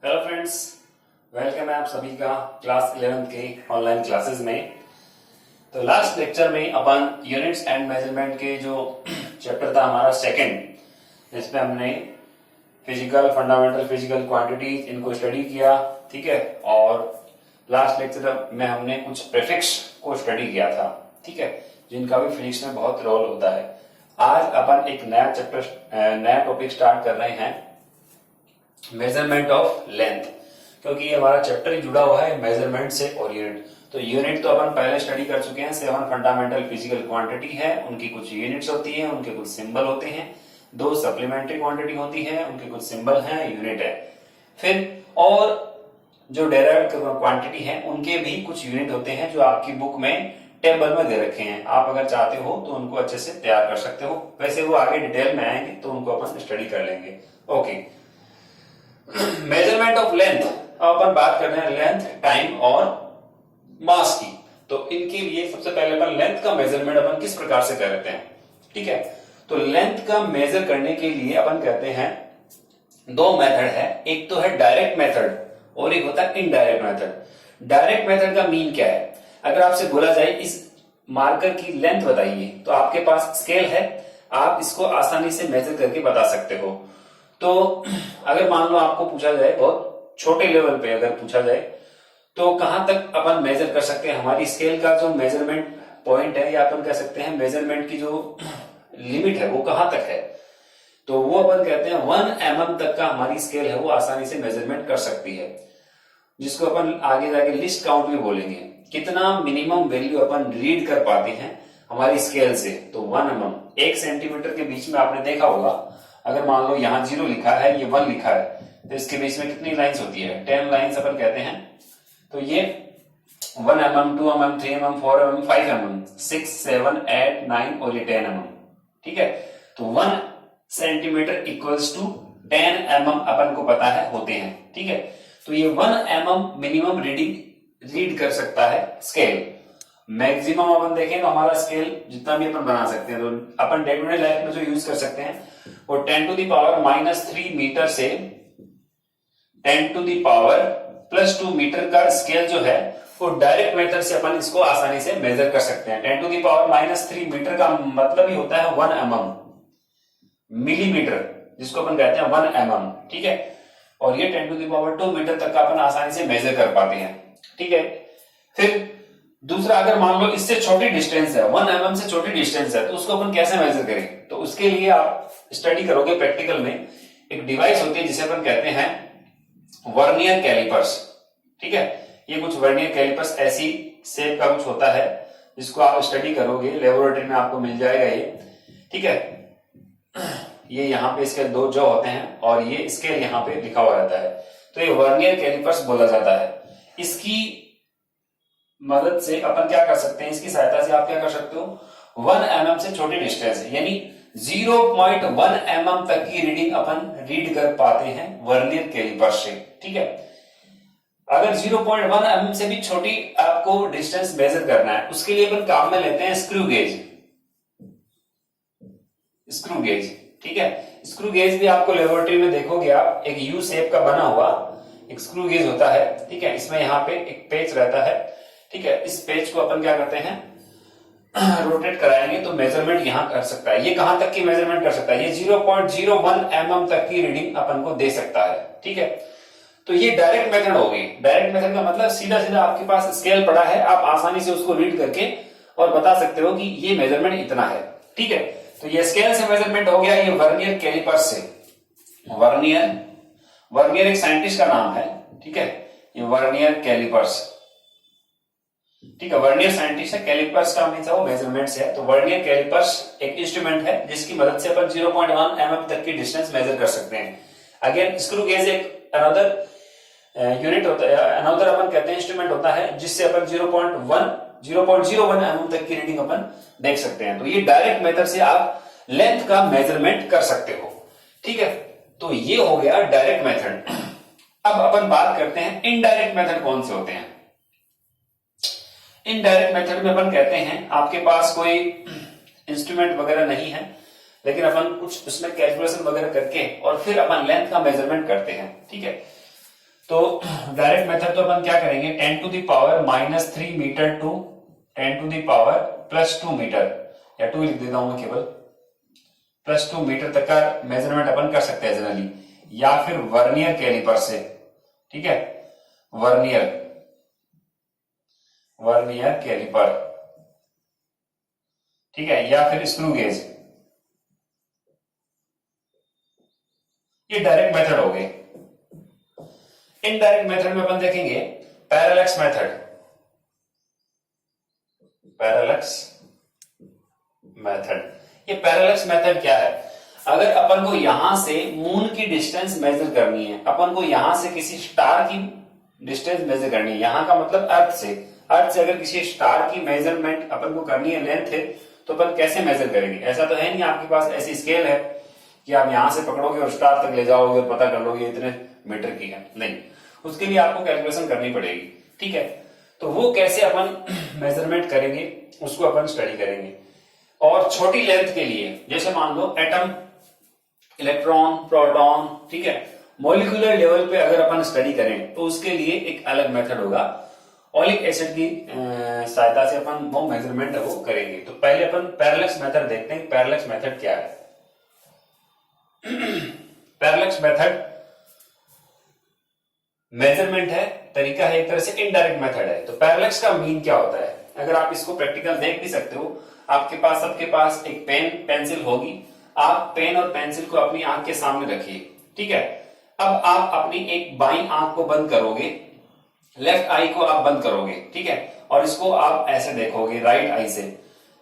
Hello friends, welcome है आप सभी का क्लास 11th के ऑनलाइन क्लासेस में। तो लास्ट लेक्चर में अपन यूनिट्स एंड मेजरमेंट के जो चैप्टर था हमारा सेकंड, जिसमें हमने फिजिकल फंडामेंटल फिजिकल क्वांटिटीज इनको स्टडी किया, ठीक है। और लास्ट लेक्चर में हमने कुछ प्रीफिक्स को स्टडी किया था, ठीक है, जिनका भी फिजिक्स में बहुत रोल होता है। आज अपन एक नया चैप्टर नया टॉपिक स्टार्ट कर रहे हैं, मेजरमेंट ऑफ लेंथ, क्योंकि ये हमारा चैप्टर ही जुड़ा हुआ है मेजरमेंट से और यूनिट। तो यूनिट तो अपन पहले स्टडी कर चुके हैं, 7 फंडामेंटल फिजिकल क्वांटिटी है, उनकी कुछ यूनिट्स होती है, उनके कुछ सिंबल होते हैं। 2 सप्लीमेंट्री क्वांटिटी होती है, उनके कुछ सिंबल हैं, यूनिट है। फिर और जो डेराइव्ड क्वांटिटी है उनके भी कुछ यूनिट होते हैं, जो आपकी बुक में टेबल में दे रखे हैं। आप अगर चाहते हो तो उनको अच्छे से तैयार कर सकते हो, वैसे वो आगे डिटेल में आएंगे तो उनको अपन स्टडी कर लेंगे। ओके, मेजरमेंट ऑफ लेंथ, अपन बात कर रहे हैं लेंथ, टाइम और मास की। तो इनके लिए सबसे पहले अपन लेंथ का मेजरमेंट अपन किस प्रकार से करते हैं, ठीक है। तो लेंथ का मेजर करने के लिए अपन कहते हैं 2 मेथड है, एक तो है डायरेक्ट मेथड और एक होता है इनडायरेक्ट मेथड। डायरेक्ट मेथड का मीन क्या है? अगर आपसे बोला जाए इस मार्कर की लेंथ बताइए, तो आपके पास स्केल है, आप इसको आसानी से मेजर करके बता सकते हो। तो अगर मान लो आपको पूछा जाए, बहुत छोटे लेवल पे अगर पूछा जाए, तो कहां तक अपन मेजर कर सकते हैं, हमारी स्केल का जो मेजरमेंट पॉइंट है, या अपन कह सकते हैं मेजरमेंट की जो लिमिट है वो कहां तक है, तो वो अपन कहते हैं 1 mm तक का हमारी स्केल है, वो आसानी से मेजरमेंट कर सकती है, जिसको अपन आगे जाके लिस्ट काउंट भी बोलेंगे। कितना मिनिमम वैल्यू अपन रीड कर पाते हैं हमारी स्केल से, तो 1 mm 1 सेंटीमीटर के बीच में आपने देखा होगा, अगर मान लो यहाँ 0 लिखा है, ये 1 लिखा है, तो इसके बीच में कितनी लाइंस होती है? 10 लाइंस अपन कहते हैं। तो ये 1 mm 2 mm 3 mm 4 mm 5 mm 6 7 8 9 और ये 10 mm, ठीक है। तो 1 सेंटीमीटर इक्वल्स टू 10 mm अपन को पता है होते हैं, ठीक है। तो ये 1 mm मिनिमम रीड कर सकता है स्केल। मैक्सिमम अपन देखें तो हमारा स्केल जितना भी अपन बना सकते हैं, तो अपन डे टू डे लाइफ में जो यूज कर सकते हैं वो 10⁻³ मीटर से 10⁻+2 मीटर का स्केल जो है, वो डायरेक्ट मेथड से अपन इसको आसानी से मेजर कर सकते हैं। 10⁻³ मीटर का मतलब ही होता है 1 mm मिलीमीटर, जिसको अपन कहते हैं 1 mm, ठीक है। और ये 10⁻² मीटर तक का अपन आसानी से मेजर कर पाते हैं, ठीक है। फिर दूसरा, अगर मान लो इससे छोटी डिस्टेंस है, 1 mm से छोटी डिस्टेंस है, तो उसको अपन कैसे मेजर करें? तो उसके लिए आप स्टडी करोगे प्रैक्टिकल में, एक डिवाइस होती है जिसे अपन कहते हैं वर्नियर कैलिपर्स, ठीक है। ये कुछ वर्नियर कैलिपर्स ऐसी शेप का कुछ होता है, जिसको आप स्टडी करोगे लेबोरेटरी में आपको मिल जाएगा ये, ठीक है। ये यहाँ पे इसके 2 जो होते हैं और ये स्केल यहाँ पे लिखा हुआ रहता है, तो ये वर्नियर कैलिपर्स बोला जाता है। इसकी मदद से अपन क्या कर सकते हैं, इसकी सहायता से आप क्या कर सकते हो, 1 mm से छोटी डिस्टेंस है, यानी 0.1 mm तक की रीडिंग अपन रीड कर पाते हैं वर्नियर कैलिपर से, ठीक है। अगर 0.1 mm से भी छोटी आपको डिस्टेंस मेजर करना है, उसके लिए अपन काम में लेते हैं स्क्रू गेज, ठीक है। स्क्रू गेज भी आपको लेबोरेटरी में देखोगे आप, एक यू शेप का बना हुआ एक स्क्रू गेज होता है, ठीक है। इसमें यहाँ पे एक पेच रहता है, ठीक है। इस पेज को अपन क्या करते हैं, रोटेट कराएंगे तो मेजरमेंट यहां कर सकता है। ये कहां तक की मेजरमेंट कर सकता है? ये 0.01 mm तक की रीडिंग अपन को दे सकता है, ठीक है। तो ये डायरेक्ट मेथड हो गई। डायरेक्ट मेथड का मतलब सीधा सीधा आपके पास स्केल पड़ा है, आप आसानी से उसको रीड करके और बता सकते हो कि ये मेजरमेंट इतना है, ठीक है। तो ये स्केल से मेजरमेंट हो गया, ये वर्नियर कैलिपर्स से। वर्नियर एक साइंटिस्ट का नाम है, ठीक है, ये वर्नियर कैलिपर्स, ठीक है। वर्नियर साइंटिस्ट है, कैलिपर्स का मींस वो मेजरमेंट्स है। तो वर्नियर कैलिपर्स एक इंस्ट्रूमेंट है जिसकी मदद से अपन 0.1 mm तक की डिस्टेंस मेजर कर सकते हैं। अगेन स्क्रू गेज एक अनदर यूनिट होता है, अनदर अपन कहते हैं इंस्ट्रूमेंट होता है, जिससे अपन 0.01 mm तक की रीडिंग अपन देख सकते हैं। तो ये डायरेक्ट मेथड से आप लेंथ का मेजरमेंट कर सकते हो, ठीक है। तो ये हो गया डायरेक्ट मेथड। अब अपन बात करते हैं इनडायरेक्ट मेथड कौन से होते हैं। इनडायरेक्ट मेथड में अपन कहते हैं आपके पास कोई इंस्ट्रूमेंट वगैरह नहीं है, लेकिन अपन कुछ उसमें कैलकुलेशन वगैरह करके और फिर अपन लेंथ का मेजरमेंट करते हैं, ठीक है। तो डायरेक्ट मेथड तो अपन क्या करेंगे, 10 to the power -3 metre to 10 to the power +2 metre, या 2 लिख देता हूं मैं केवल, +2 मीटर तक का मेजरमेंट अपन कर सकते हैं जनरली, या फिर वर्नियर कैलिपर से, ठीक है, वर्नियर कैलिपर, ठीक है, या फिर स्क्रू गेज। ये डायरेक्ट मेथड हो गए। इनडायरेक्ट मेथड में अपन देखेंगे पैरेलक्स मेथड। ये पैरेलक्स मेथड क्या है, अगर अपन को यहां से मून की डिस्टेंस मेजर करनी है, अपन को यहां से किसी स्टार की डिस्टेंस मेजर करनी है, यहां का मतलब अर्थ से अगर किसी स्टार की मेजरमेंट अपन को करनी है, लेंथ है, तो अपन कैसे मेजर करेंगे। ऐसा तो है नहीं आपके पास ऐसी स्केल है कि आप यहां से पकड़ोगे और स्टार तक ले जाओगे और पता कर लोगे इतने मीटर की है, नहीं, उसके लिए आपको कैलकुलेशन करनी पड़ेगी, ठीक है। तो वो कैसे अपन मेजरमेंट करेंगे उसको अपन स्टडी करेंगे। और छोटी लेंथ के लिए, जैसे मान लो एटम, इलेक्ट्रॉन, प्रोटॉन, ठीक है, मॉलिक्यूलर लेवल पे अगर अपन स्टडी करें तो उसके लिए एक अलग मेथड होगा, ओलिक एसिड की सहायता से अपन वो मेजरमेंट है वो करेंगे। तो पहले अपन पैरेलक्स मेथड देखते हैं। पैरेलक्स मेथड क्या है? पैरेलक्स मेथड मेजरमेंट है, तरीका है, एक तरह से इनडायरेक्ट मेथड है। तो पैरेलक्स का मीन क्या होता है, अगर आप इसको प्रैक्टिकल देख भी सकते हो, आपके पास सबके पास एक पेन पेंसिल होगी, आप पेन और पेंसिल को अपनी आंख के सामने रखिए, ठीक है। अब आप अपनी एक बाईं आंख को बंद करोगे, लेफ्ट आई को आप बंद करोगे, ठीक है, और इसको आप ऐसे देखोगे राइट आई से,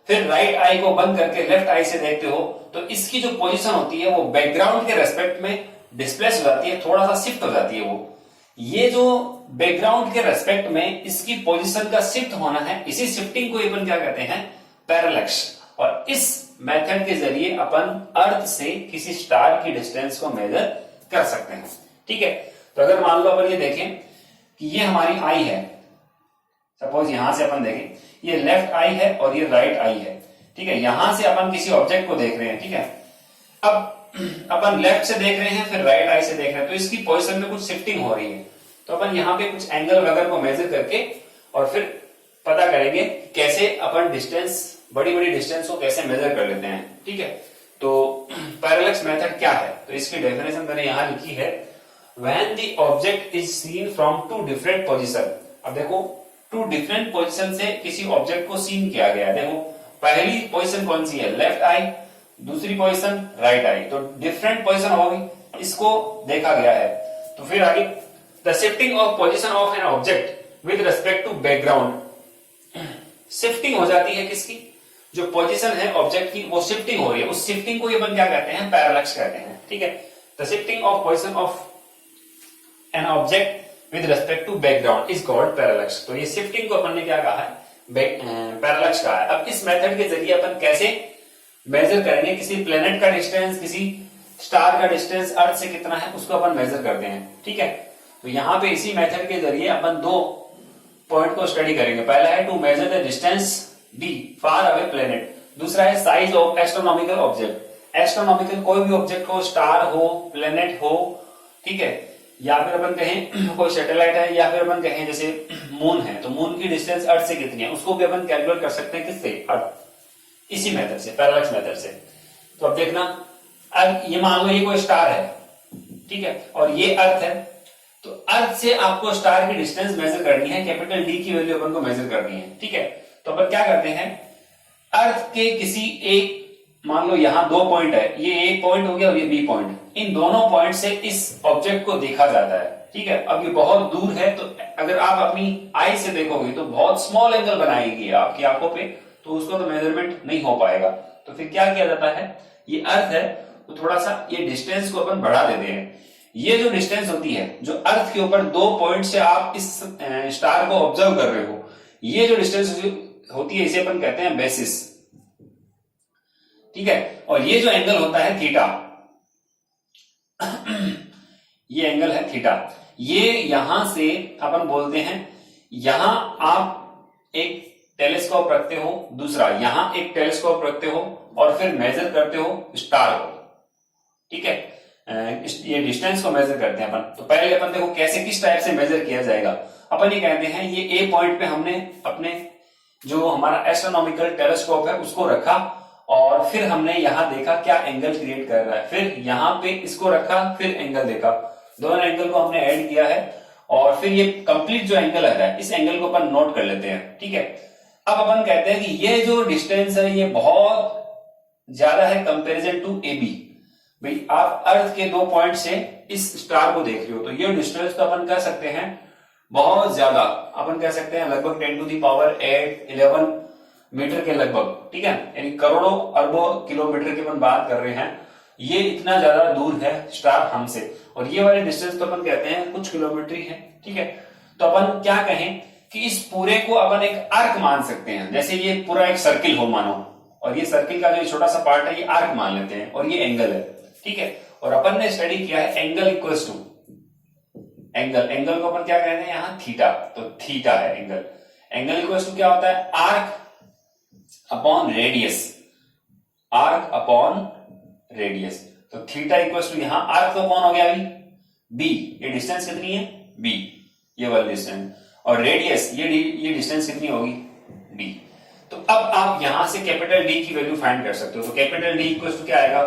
फिर राइट आई को बंद करके लेफ्ट आई से देखते हो, तो इसकी जो पोजीशन होती है वो बैकग्राउंड के रेस्पेक्ट में डिस्प्लेस हो जाती है, थोड़ा सा शिफ्ट हो जाती है वो। ये जो बैकग्राउंड के रेस्पेक्ट में इसकी पोजीशन का शिफ्ट होना है, इसी शिफ्टिंग को अपन क्या कहते हैं, पैरेलक्स। और इस मेथड के जरिए अपन अर्थ से किसी स्टार की डिस्टेंस को मेजर कर सकते हैं, ठीक है। तो अगर मान लो अपन ये देखें कि ये हमारी आई है, सपोज यहां से अपन देखें, ये लेफ्ट आई है और ये राइट आई है, ठीक है। यहां से अपन किसी ऑब्जेक्ट को देख रहे हैं, ठीक है। अब अपन लेफ्ट से देख रहे हैं, फिर राइट आई से देख रहे हैं, तो इसकी पोजीशन में कुछ शिफ्टिंग हो रही है। तो अपन यहाँ पे कुछ एंगल वगैरह को मेजर करके और फिर पता करेंगे कैसे अपन डिस्टेंस, बड़ी बड़ी डिस्टेंस को कैसे मेजर कर लेते हैं, ठीक है। तो पैरेलक्स मेथड क्या है, तो इसकी डेफिनेशन मैंने यहां लिखी है, when the object is seen from two different position. अब देखो, टू डिफरेंट पोजीशन से किसी ऑब्जेक्ट को सीन किया गया। देखो पहली पोजीशन कौन सी है, लेफ्ट आई, दूसरी पोजीशन राइट आई, तो डिफरेंट पोजीशन होगी, इसको देखा गया है। तो फिर आगे, the shifting of position of an object with respect to background. Shifting हो जाती है किसकी, जो पोजीशन है ऑब्जेक्ट की वो शिफ्टिंग हो रही है, उस शिफ्टिंग को ये अपन क्या कहते हैं, पैरेलक्स कहते हैं, ठीक है। The shifting of position of an object with respect to background is called parallax. तो ये शिफ्टिंग को अपन ने क्या कहा है, पैरेलक्स कहा है। अब इस मेथड के जरिए अपन कैसे मेजर करेंगे, किसी प्लेनेट का डिस्टेंस, किसी स्टार का डिस्टेंस अर्थ से कितना है उसको अपन मेजर करते हैं, ठीक है। तो यहाँ पे इसी मेथड के जरिए अपन दो पॉइंट को स्टडी करेंगे। पहला है to measure the distance D far away planet, दूसरा है size of astronomical object. Astronomical कोई भी ऑब्जेक्ट हो, स्टार हो, प्लेनेट हो, ठीक है, या फिर अपन कहें कोई सैटेलाइट है, या फिर अपन कहें जैसे मून है, तो मून की डिस्टेंस अर्थ से कितनी है उसको भी अपन कैलकुलेट कर सकते हैं, किससे, अर्थ, इसी मेथड से, पैरेलक्स मेथड से। तो अब देखना, अब ये मान लो ये कोई स्टार है, ठीक है, और ये अर्थ है, तो अर्थ से आपको स्टार की डिस्टेंस मेजर करनी है, कैपिटल डी की वैल्यू अपन को मेजर करनी है, ठीक है। तो अपन क्या करते हैं, अर्थ के किसी एक, मान लो यहां दो पॉइंट है, ये ए पॉइंट हो गया और ये बी पॉइंट, इन दोनों पॉइंट से इस ऑब्जेक्ट को देखा जाता है, ठीक है। अब ये बहुत दूर है, तो अगर आप अपनी आई से देखोगे तो बहुत स्मॉल एंगल बनाएगी आपकी आंखों पे, तो उसको तो मेजरमेंट नहीं हो पाएगा। तो फिर क्या किया जाता है, ये अर्थ है तो थोड़ा सा ये डिस्टेंस को अपन बढ़ा देते हैं। ये जो डिस्टेंस होती है, जो अर्थ के ऊपर दो पॉइंट से आप इस स्टार को ऑब्जर्व कर रहे हो, ये जो डिस्टेंस होती है इसे अपन कहते हैं बेसिस, ठीक है। और ये जो एंगल होता है थीटा, ये एंगल है थीटा। ये यहां से अपन बोलते हैं, यहां आप एक टेलीस्कोप रखते हो, दूसरा यहां एक टेलीस्कोप रखते हो और फिर मेजर करते हो स्टार को, ठीक है। ये डिस्टेंस को मेजर करते हैं अपन। तो पहले अपन देखो कैसे किस टाइप से मेजर किया जाएगा। अपन ये कहते हैं ये ए पॉइंट पे हमने अपने जो हमारा एस्ट्रोनॉमिकल टेलीस्कोप है उसको रखा और फिर हमने यहाँ देखा क्या एंगल क्रिएट कर रहा है, फिर यहाँ पे इसको रखा, फिर एंगल देखा, दोनों एंगल को हमने ऐड किया है और फिर ये कंप्लीट जो एंगल आ रहा है इस एंगल को अपन नोट कर लेते हैं। ठीक है, अब अपन कहते हैं कि ये जो डिस्टेंस है ये बहुत ज्यादा है कंपैरिजन टू ए बी। भाई आप अर्थ के 2 पॉइंट से इस स्टार को देख रहे हो तो ये डिस्टेंस तो अपन कह सकते हैं बहुत ज्यादा, अपन कह सकते हैं लगभग 10 टू दी पावर 8 11 मीटर के लगभग। ठीक है, यानी करोड़ों अरबों किलोमीटर की अपन बात कर रहे हैं, ये इतना ज्यादा दूर है स्टार हमसे। और ये वाले डिस्टेंस तो अपन कहते हैं कुछ किलोमीटर ही है। ठीक है, तो अपन क्या कहें कि इस पूरे को अपन एक आर्क मान सकते हैं, जैसे ये पूरा एक सर्किल हो मानो और ये सर्किल का जो छोटा सा पार्ट है ये आर्क मान लेते हैं और ये एंगल है। ठीक है, और अपन ने स्टडी किया है एंगल इक्वल्स टू एंगल को अपन क्या कहते हैं यहाँ थीटा, तो थीटा है एंगल। एंगल इक्वल्स टू क्या होता है arc upon radius, arc upon radius. तो थीटा इक्वल्स टू यहाँ आर्क तो कौन हो गया अभी बी, ये डिस्टेंस कितनी है बी, ये वाली डिस्टेंस, और रेडियस ये डिस्टेंस कितनी होगी डी। तो अब आप यहां से कैपिटल डी की वैल्यू फाइंड कर सकते हो। तो कैपिटल डी इक्वल्स टू क्या आएगा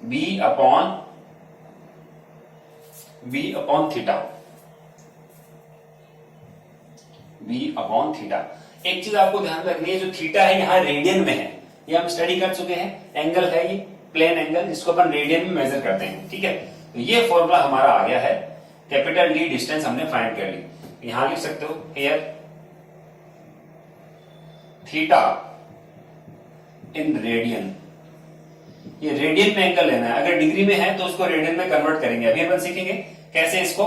B upon theta, B upon theta. एक चीज आपको ध्यान रखनी है, जो थीटा है यहाँ रेडियन में है, ये हम स्टडी कर चुके हैं, एंगल है ये प्लेन एंगल जिसको अपन रेडियन में मेजर करते हैं। ठीक है, तो ये फॉर्मूला हमारा आ गया है, कैपिटल डी डिस्टेंस हमने फाइंड कर ली। यहां लिख सकते हो हियर थीटा इन रेडियन, ये रेडियन में एंगल लेना है, अगर डिग्री में है तो उसको रेडियन में कन्वर्ट करेंगे। अभी अपन सीखेंगे कैसे इसको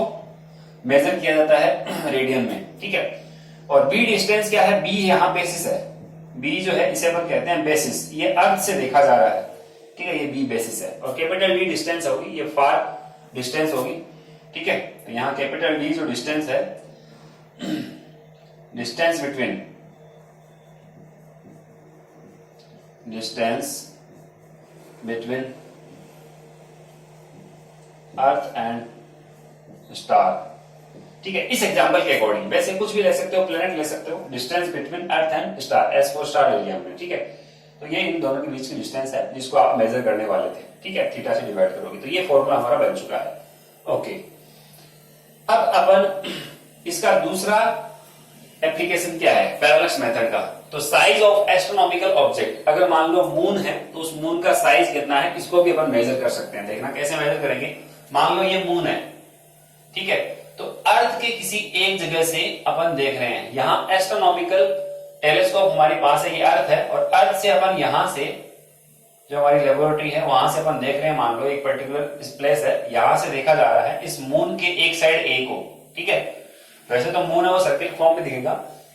मेजर किया जाता है रेडियन में। ठीक है, और बी डिस्टेंस क्या है, बी यहाँ बेसिस है, बी जो है इसे अपन कहते हैं बेसिस, ये अर्थ से देखा जा रहा है। ठीक है, ये बी बेसिस है और कैपिटल डी डिस्टेंस होगी, ये फार डिस्टेंस होगी। ठीक है, तो यहाँ कैपिटल डी जो डिस्टेंस है, distance between earth and star. ठीक है, इस एग्जांपल के अकॉर्डिंग, वैसे कुछ भी ले सकते हो, प्लेनेट ले सकते हो, distance between earth and star, S for star ले लिया हमने। ठीक है, तो ये इन दोनों के बीच की डिस्टेंस है जिसको आप मेजर करने वाले थे। ठीक है, थीटा से डिवाइड करोगे तो ये फॉर्मूला हमारा बन चुका है। ओके, अब अपन इसका दूसरा एप्लीकेशन क्या है पैरेलक्स मेथड का। तो साइज ऑफ एस्ट्रोनॉमिकल ऑब्जेक्ट, अगर मान लो मून है तो उस मून का साइज कितना है इसको भी अपन मेजर कर सकते हैं। देखना कैसे मेजर करेंगे, मान लो ये मून है, ठीक है, तो अर्थ के किसी एक जगह से अपन देख रहे हैं, यहाँ एस्ट्रोनॉमिकल टेलीस्कोप हमारे पास है, ये अर्थ है, और अर्थ से अपन यहां से जो हमारी लेबोरेटरी है वहां से अपन देख रहे हैं, मान लो एक पर्टिकुलर इस प्लेस है, यहां से देखा जा रहा है इस मून के एक साइड ए को। ठीक है, वैसे तो मून है वो सर्किल फॉर्म में दिखेगा,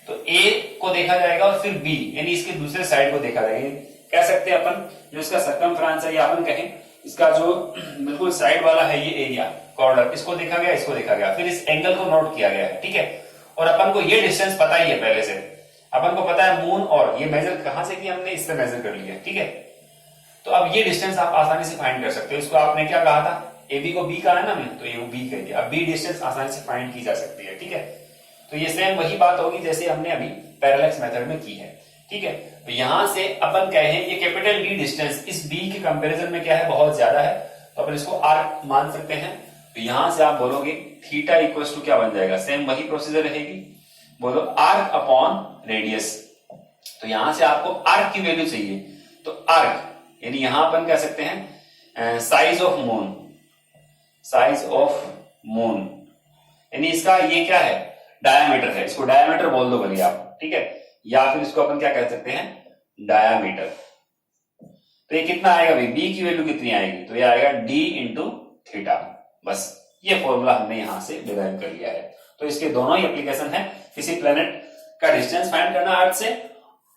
तो ए को देखा जाएगा और फिर बी यानी इसके दूसरे साइड को देखा जाएगा। कह सकते हैं अपन जो इसका सर्कमफ्रेंस है, या अपन कहें इसका जो बिल्कुल साइड वाला है ये एरिया कॉर्नर, इसको देखा गया, इसको देखा गया, फिर इस एंगल को नोट किया गया है। ठीक है, और अपन को ये डिस्टेंस पता ही है पहले से, अपन को पता है मून, और ये मेजर कहां से किया हमने, इससे मेजर कर लिया। ठीक है, तो अब ये डिस्टेंस आप आसानी से फाइंड कर सकते हो। इसको आपने क्या कहा था, ए बी को बी कहा है ना मैं, तो ये बी कह दिया। अब बी डिस्टेंस आसानी से फाइंड की जा सकती है। ठीक है, तो ये सेम वही बात होगी जैसे हमने अभी पैरेलक्स मेथड में की है। ठीक है, तो यहां से अपन कहें ये कैपिटल डी डिस्टेंस इस बी के कंपैरिजन में क्या है, बहुत ज्यादा है, तो अपन इसको आर्क मान सकते हैं। तो यहां से आप बोलोगे थीटा इक्वल्स टू क्या बन जाएगा, सेम वही प्रोसीजर रहेगी, बोलो आर्क अपॉन रेडियस। तो यहां से आपको आर्क की वैल्यू चाहिए, तो आर्क यानी यहां अपन कह सकते हैं size of moon, size of moon यानी इसका ये क्या है, डायामीटर है, इसको डायामीटर बोल दो भले आप। ठीक है, या फिर इसको अपन क्या कह सकते हैं, डायामीटर। तो ये कितना आएगा भाई, बी की वैल्यू कितनी आएगी, तो ये आएगा डी इंटू थीटा। बस ये फॉर्मूला हमने यहां से डिराइव कर लिया है। तो इसके दोनों ही एप्लीकेशन है, किसी प्लेनेट का डिस्टेंस फाइंड करना अर्थ से,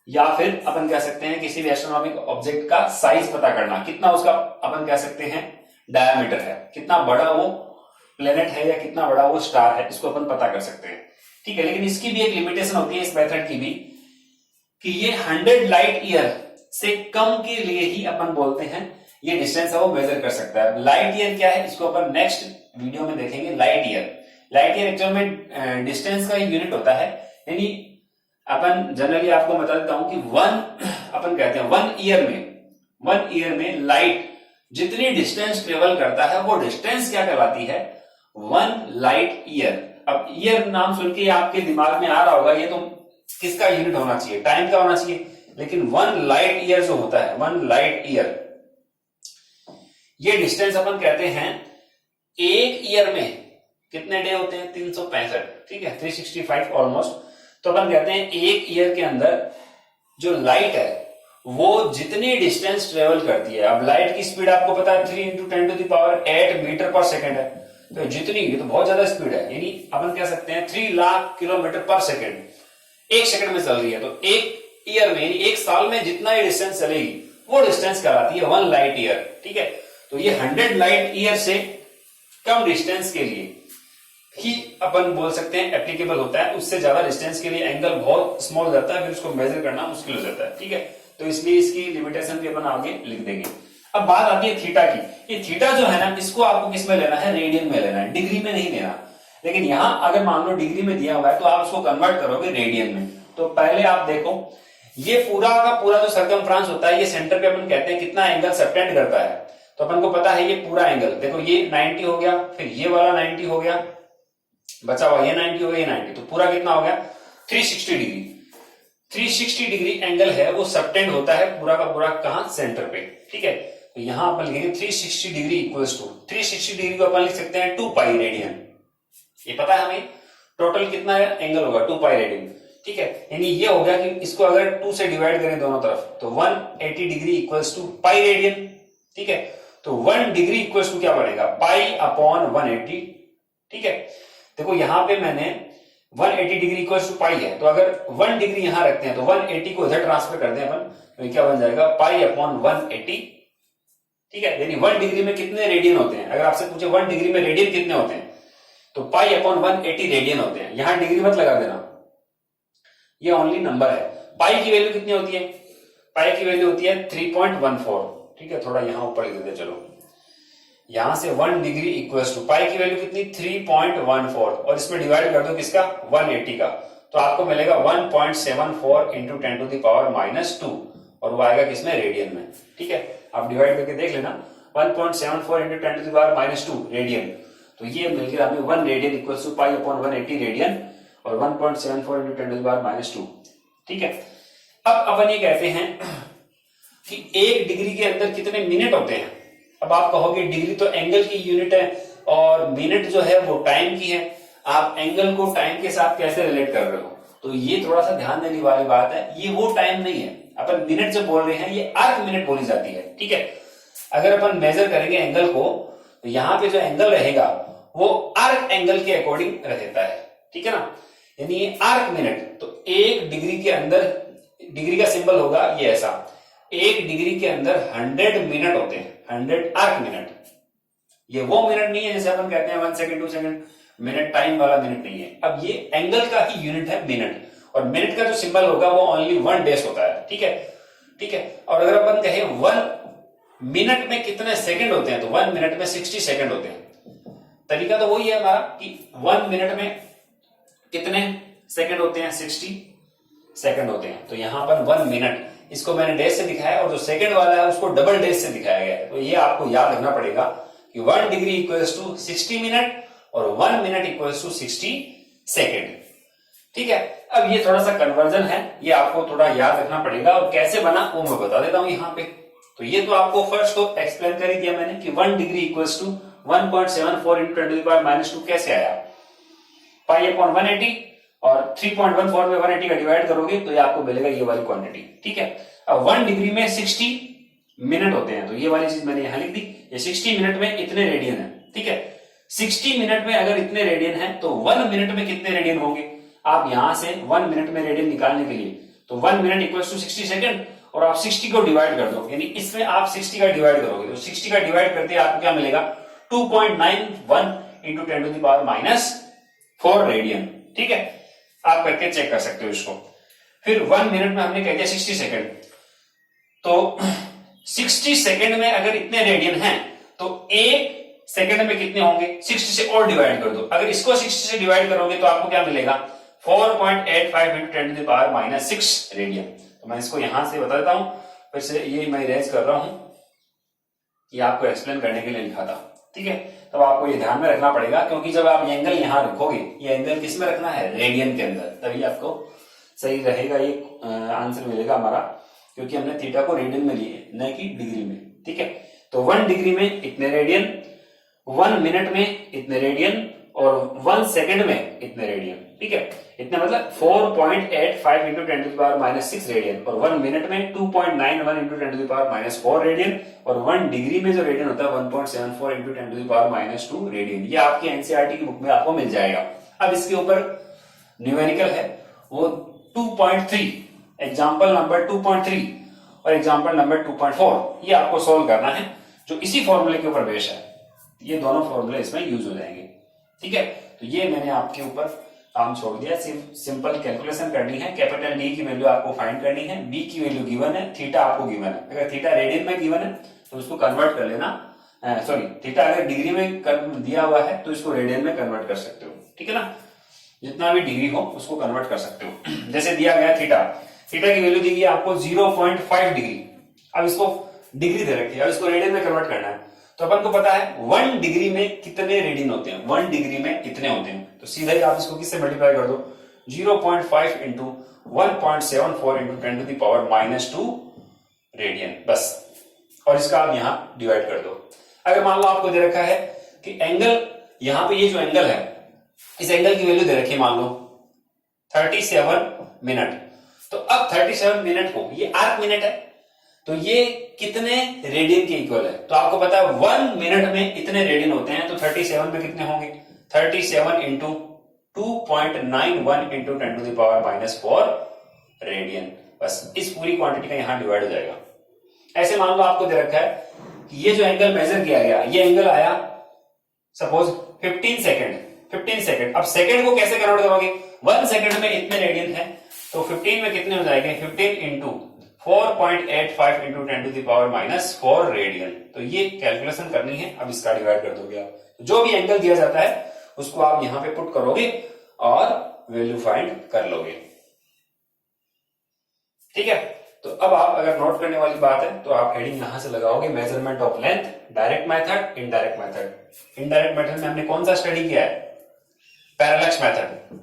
या फिर अपन कह सकते हैं किसी भी एस्ट्रोनॉमिकल ऑब्जेक्ट का साइज पता करना, कितना उसका अपन कह सकते हैं डायामीटर है, कितना बड़ा वो प्लेनेट है या कितना बड़ा वो स्टार है, इसको अपन पता कर सकते हैं। ठीक है, लेकिन इसकी भी एक लिमिटेशन होती है इस मेथड की भी, कि ये 100 लाइट ईयर से कम के लिए ही अपन बोलते हैं ये डिस्टेंस है वो मेजर कर सकता है। लाइट ईयर क्या है इसको अपन नेक्स्ट वीडियो में देखेंगे। लाइट ईयर एक्चुअल में डिस्टेंस का यूनिट होता है, यानी अपन जनरली आपको बता देता हूं कि अपन कहते हैं 1 ईयर में लाइट जितनी डिस्टेंस ट्रेवल करता है वो डिस्टेंस क्या कहलाती है, 1 लाइट ईयर। अब ईयर नाम सुन के आपके दिमाग में आ रहा होगा ये तो किसका यूनिट होना चाहिए, टाइम का होना चाहिए, लेकिन 1 लाइट ईयर जो होता है 1 लाइट ईयर, ये डिस्टेंस अपन कहते हैं एक ईयर में कितने डे होते हैं 365, ठीक है 365 ऑलमोस्ट। तो अपन कहते हैं एक ईयर के अंदर जो लाइट है वो जितनी डिस्टेंस ट्रेवल करती है, अब लाइट की स्पीड आपको पता है 3 × 10⁸ मीटर पर सेकेंड है, तो जितनी, ये तो बहुत ज्यादा स्पीड है, यानी अपन कह सकते हैं 3 लाख किलोमीटर पर सेकेंड एक सेकंड में चल रही है। तो एक ईयर में यानी एक साल में जितना ये डिस्टेंस चलेगी वो डिस्टेंस कहलाती है 1 लाइट ईयर, ठीक है। तो ये 100 लाइट ईयर से कम डिस्टेंस के लिए ही अपन बोल सकते हैं एप्लीकेबल होता है, उससे ज्यादा डिस्टेंस के लिए एंगल बहुत स्मॉल हो जाता है, फिर उसको मेजर करना मुश्किल हो जाता है, ठीक है। तो इसलिए इसकी लिमिटेशन भी अपन आगे लिख देंगे। अब बात आती है थीटा की। ये थीटा जो है ना इसको आपको किस में लेना है, रेडियन में लेना है, डिग्री में नहीं लेना। लेकिन यहां अगर मान लो डिग्री में दिया हुआ है तो आप उसको कन्वर्ट करोगे रेडियन में। तो पहले आप देखो ये पूरा का पूरा जो सर्कमफ्रेंस होता है ये सेंटर पे अपन कहते हैं कितना एंगल सबटेंड करता है। तो अपन को पता है ये पूरा एंगल देखो ये 90 हो गया, फिर ये वाला 90 हो गया, बचा हुआ ये 90 हो गया, ये 90, तो पूरा कितना हो गया 360 डिग्री। 360 डिग्री एंगल है वो सबटेंड होता है पूरा का पूरा कहां, सेंटर पे, ठीक है। तो यहां अपन लिखेंगे 360 डिग्री इक्वल्स टू 360 डिग्री को अपन लिख सकते हैं 2 पाई रेडियन। ये पता है हमें टोटल कितना एंगल होगा 2 पाई रेडियन, ठीक है। यानी ये हो गया कि इसको अगर 2 से डिवाइड करें दोनों तरफ तो 180 degree equals to pi radian, ठीक है। तो 1 डिग्री इक्वल्स टू क्या बनेगा, पाई अपॉन 180, ठीक है। देखो यहां पे मैंने 180 डिग्री इक्वल्स टू पाई है, तो अगर 1 डिग्री यहां रखते हैं तो 180 को इधर ट्रांसफर करते हैं अपन, तो क्या बन जाएगा पाई अपॉन 180, ठीक है। यानी 1 डिग्री में कितने रेडियन होते हैं, अगर आपसे पूछे 1 डिग्री में रेडियन कितने होते हैं तो पाई अपॉन 180 रेडियन होते हैं। यहां डिग्री मत लगा देना, ये ओनली नंबर है। पाई की वैल्यू कितनी होती है, पाई की वैल्यू होती है 3.14, ठीक है। थोड़ा यहां ऊपर लिख देते, चलो यहां से 1 डिग्री इक्वल्स टू पाई की वैल्यू कितनी 3.14 और इसमें डिवाइड कर दो किसका 180 का, तो आपको मिलेगा 1.74 इंटू 10⁻⁻2 और वो आएगा किसमें, रेडियन में, ठीक है। आप डिवाइड करके देख लेना 1.74 इंटू 10⁻⁻2 रेडियन, तो ये मिल गया हमें 1 radian equals to pi upon 180 radian और 1.74 इंटू 10⁻⁻2, ठीक है। अब अपन ये कहते हैं कि 1 डिग्री के अंदर कितने मिनट होते हैं। अब आप कहोगे डिग्री तो एंगल की यूनिट है और मिनट जो है वो टाइम की है, आप एंगल को टाइम के साथ कैसे रिलेट कर रहे हो, तो ये थोड़ा सा ध्यान देने वाली बात है। ये वो टाइम नहीं है, अपन मिनट जो बोल रहे हैं ये आर्क मिनट बोली जाती है, ठीक है। अगर अपन मेजर करेंगे एंगल को तो यहाँ पे जो एंगल रहेगा वो आर्क एंगल के अकॉर्डिंग रहता है, ठीक है ना, यानी आर्क मिनट। तो 1 डिग्री के अंदर डिग्री का सिंबल होगा ये ऐसा, 1 डिग्री के अंदर 100 मिनट होते हैं, 100 आर्क मिनट। ये वो मिनट नहीं है जैसे अपन कहते हैं 1 सेकंड 2 सेकंड, मिनट टाइम वाला मिनट नहीं है। अब ये एंगल का ही यूनिट है मिनट, और मिनट का जो सिंबल होगा वो ओनली 1 डेज होता है, ठीक है, ठीक है। और अगर अपन कहें 1 मिनट में कितने सेकंड होते हैं तो 1 मिनट में 60 सेकंड होते हैं। तरीका तो वही है हमारा कि 1 मिनट में कितने सेकंड होते हैं, 60 सेकंड होते हैं। तो यहां पर 1 मिनट इसको मैंने डेज से दिखाया और जो सेकंड वाला है उसको डबल डेज से दिखाया गया है। तो ये आपको याद रखना पड़ेगा कि 1 डिग्री इक्वल्स टू 60 मिनट और 1 मिनट इक्वल्स टू 60 सेकंड, ठीक है। अब ये थोड़ा सा कन्वर्जन है, ये आपको थोड़ा याद रखना पड़ेगा और कैसे बना वो मैं बता देता हूं यहाँ पे। तो ये तो आपको फर्स्ट तो एक्सप्लेन कर ही दिया मैंने कि 1 डिग्री इक्वल्स टू 1.74 इंटू 10⁻⁻2 कैसे आया, पाई अपॉन 180 और 3.14 में 180 का डिवाइड करोगे तो ये आपको मिलेगा ये वाली क्वांटिटी, ठीक है। अब 1 डिग्री में 60 मिनट होते हैं, तो ये वाली चीज मैंने यहां लिख दी, ये 60 मिनट में इतने रेडियन है, ठीक है। 60 मिनट में अगर इतने रेडियन है तो 1 मिनट में कितने रेडियन होंगे, आप यहां से 1 मिनट में रेडियन निकालने के लिए तो 1 मिनट इक्वल्स टू 60 सेकंड और आप 60 को डिवाइड कर दो, यानी इसमें आप 60 का डिवाइड करोगे तो 60 का डिवाइड करते आपको क्या मिलेगा 2.91 इंटू 10⁻⁻4 रेडियन, ठीक है। आप करके चेक कर सकते हो इसको। फिर 1 मिनट में हमने कह दिया 60 सेकंड, तो 60 सेकंड में अगर इतने रेडियन हैं तो एक सेकंड में कितने होंगे, 60 से और डिवाइड कर दो। अगर इसको 60 से डिवाइड करोगे तो आपको क्या मिलेगा, 4.85 into 10 to the power minus 6 radian. तो मैं इसको यहां से बता देता हूं, फिर से ये मैं इरेज कर रहा हूं, ये आपको एक्सप्लेन करने के लिए लिखा था, ठीक है। तब आपको ये ध्यान में रखना पड़ेगा, क्योंकि जब आप ये एंगल यहां रखोगे, ये एंगल किस में रखना है, रेडियन के अंदर, तभी आपको सही रहेगा, ये आंसर मिलेगा हमारा, क्योंकि हमने थीटा को रेडियन में लिए न कि डिग्री में, ठीक है। तो 1 डिग्री में इतने रेडियन, 1 मिनट में इतने रेडियन और 1 सेकंड में इतने रेडियन, ठीक है। इतने मतलब 4.85 into 10 to the power minus 6 radian, और 1 मिनट में 2.91 into 10 to the power minus 4 radian, और 1 डिग्री में जो रेडियन होता है 1.74 into 10 to the power minus 2 radian. ये आपकी एनसीईआरटी की बुक में आपको मिल जाएगा। अब इसके ऊपर न्यूमेरिकल है वो 2.3, एग्जाम्पल नंबर 2.3 और एग्जाम्पल नंबर 2.4, ये आपको सोल्व करना है, जो इसी फॉर्मूले के ऊपर बेस है। ये दोनों फॉर्मूले इसमें यूज हो जाएंगे, ठीक है। तो ये मैंने आपके ऊपर काम छोड़ दिया, सिर्फ सिंपल कैलकुलेशन करनी है। कैपिटल डी की वैल्यू आपको फाइंड करनी है, बी की वैल्यू गिवन है, थीटा आपको गिवन है। अगर थीटा रेडियन में गिवन है तो उसको कन्वर्ट कर लेना, सॉरी थीटा अगर डिग्री में दिया हुआ है तो इसको रेडियन में कन्वर्ट कर सकते हो, ठीक है ना। जितना भी डिग्री हो उसको कन्वर्ट कर सकते हो। जैसे दिया गया थीटा, थीटा की वैल्यू दी गई आपको 0.5 डिग्री, अब इसको डिग्री दे रखी है, अब इसको रेडियन में कन्वर्ट करना है। तो अपन को पता है 1 डिग्री में कितने रेडियन होते हैं, 1 डिग्री में इतने होते हैं। तो सीधा ही आप इसको किससे मल्टीप्लाई कर दो, 0.5 into 1.74 into 10 to the power minus 2 radian, बस। और इसका आप यहां डिवाइड कर दो। अगर मान लो आपको दे रखा है कि एंगल, यहां पे ये जो एंगल है, इस एंगल की वैल्यू दे रखी है मान लो 37 मिनट, तो अब 37 मिनट को, ये आर्क मिनट है, तो ये कितने रेडियन के इक्वल है। तो आपको पता है 1 मिनट में इतने रेडियन होते हैं, तो 37 में कितने होंगे, 37 into 2.91 into 10 to the power minus 4 radian, बस। इस पूरी क्वांटिटी का यहां डिवाइड हो जाएगा। ऐसे मान लो आपको दे रखा है कि ये जो एंगल मेजर किया गया, ये एंगल आया सपोज 15 सेकंड। अब सेकंड को कैसे कन्वर्ट करोगे, 1 सेकंड में इतने रेडियन है, तो 15 में कितने हो जाएंगे, 15 into 4.85 into 10 to the power minus 4 radian. तो ये कैलकुलेशन करनी है, अब इसका डिवाइड कर दोगे आप। जो भी एंगल दिया जाता है उसको आप यहां पे पुट करोगे और वैल्यू फाइंड कर लोगे, ठीक है। तो अब आप अगर नोट करने वाली बात है तो आप हेडिंग यहां से लगाओगे, measurement of length, direct method, indirect method. Indirect method में हमने कौन सा स्टडी किया है, पैरेलक्स मेथड,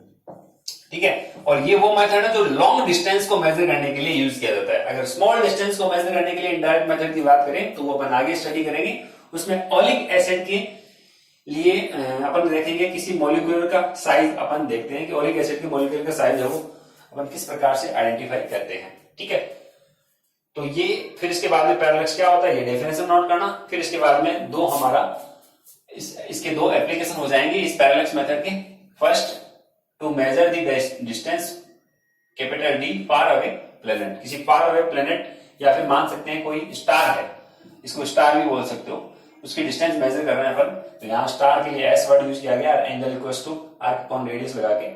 ठीक है। और ये वो मेथड है जो लॉन्ग डिस्टेंस को मेजर करने के लिए यूज किया जाता है। अगर स्मॉल डिस्टेंस को मेजर करने के लिए इनडायरेक्ट मेथड की बात करें तो वो अपन आगे स्टडी करेंगे। उसमें ओलिक एसिड के लिए अपन देखेंगे किसी मॉलिक्यूल का साइज, अपन देखते हैं कि ओलिक एसिड के मॉलिक्यूल का साइज है वो अपन किस प्रकार से आइडेंटिफाई करते हैं, ठीक है। तो ये फिर इसके बाद में पैरेलक्स क्या होता है, ये डेफिनेशन नोट करना। फिर इसके बाद में दो हमारा इसके दो एप्लीकेशन हो जाएंगे इस पैरेलक्स मेथड के। First, to measure the distance capital D far away planet, किसी फार अवे प्लेनेट या फिर मान सकते हैं कोई स्टार है, इसको स्टार भी बोल सकते हो, उसकी डिस्टेंस मेजर कर रहे हैं अपन। तो यहाँ स्टार के लिए एस वर्ड यूज किया गया, angle equals to arc upon radius लगा के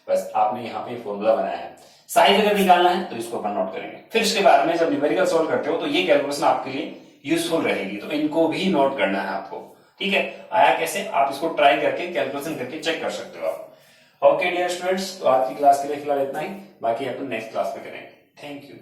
बस आपने यहाँ पे फॉर्मूला बनाया है। साइज अगर निकालना है तो इसको अपन नोट करेंगे। फिर इसके बाद में जब न्यूमेरिकल सोल्व करते हो तो ये कैलकुलेशन आपके लिए यूजफुल रहेगी, तो इनको भी नोट करना है आपको, ठीक है। आया कैसे, आप इसको ट्राई करके कैलकुलेशन करके चेक कर सकते हो आप। ओके डियर स्टूडेंट्स, तो आज की क्लास के लिए फिलहाल इतना ही, बाकी अपन नेक्स्ट क्लास में करेंगे। Thank you.